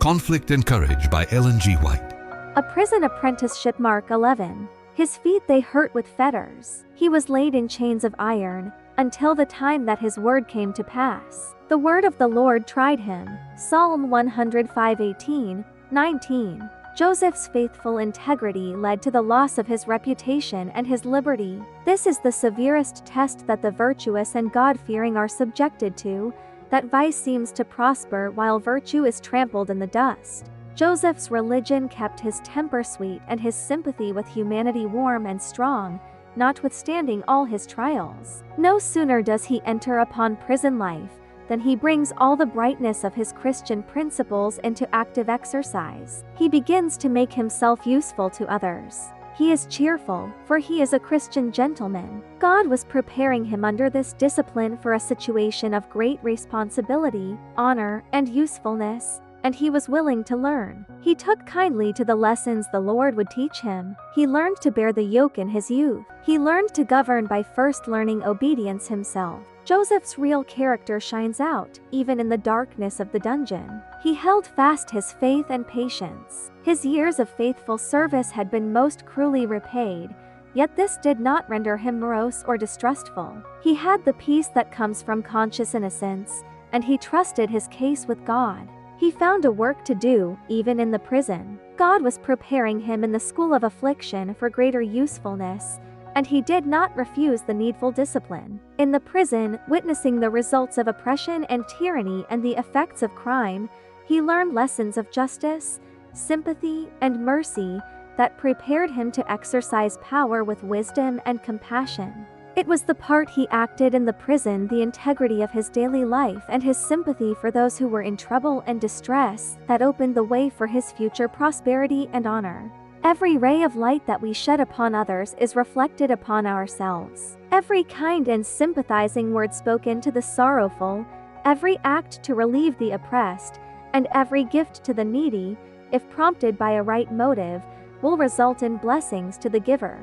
Conflict and Courage by Ellen G. White. A prison apprenticeship. Mark 11. His feet they hurt with fetters. He was laid in chains of iron, until the time that his word came to pass. The word of the Lord tried him. Psalm 105:18, 19. Joseph's faithful integrity led to the loss of his reputation and his liberty. This is the severest test that the virtuous and God-fearing are subjected to, that vice seems to prosper while virtue is trampled in the dust. Joseph's religion kept his temper sweet and his sympathy with humanity warm and strong, notwithstanding all his trials. No sooner does he enter upon prison life than he brings all the brightness of his Christian principles into active exercise. He begins to make himself useful to others. He is cheerful, for he is a Christian gentleman. God was preparing him under this discipline for a situation of great responsibility, honor, and usefulness, and he was willing to learn. He took kindly to the lessons the Lord would teach him. He learned to bear the yoke in his youth. He learned to govern by first learning obedience himself. Joseph's real character shines out, even in the darkness of the dungeon. He held fast his faith and patience. His years of faithful service had been most cruelly repaid, yet this did not render him morose or distrustful. He had the peace that comes from conscious innocence, and he trusted his case with God. He found a work to do, even in the prison. God was preparing him in the school of affliction for greater usefulness, and he did not refuse the needful discipline. In the prison, witnessing the results of oppression and tyranny and the effects of crime, he learned lessons of justice, sympathy, and mercy that prepared him to exercise power with wisdom and compassion. It was the part he acted in the prison, the integrity of his daily life, and his sympathy for those who were in trouble and distress that opened the way for his future prosperity and honor. Every ray of light that we shed upon others is reflected upon ourselves. Every kind and sympathizing word spoken to the sorrowful, every act to relieve the oppressed, and every gift to the needy, if prompted by a right motive, will result in blessings to the giver.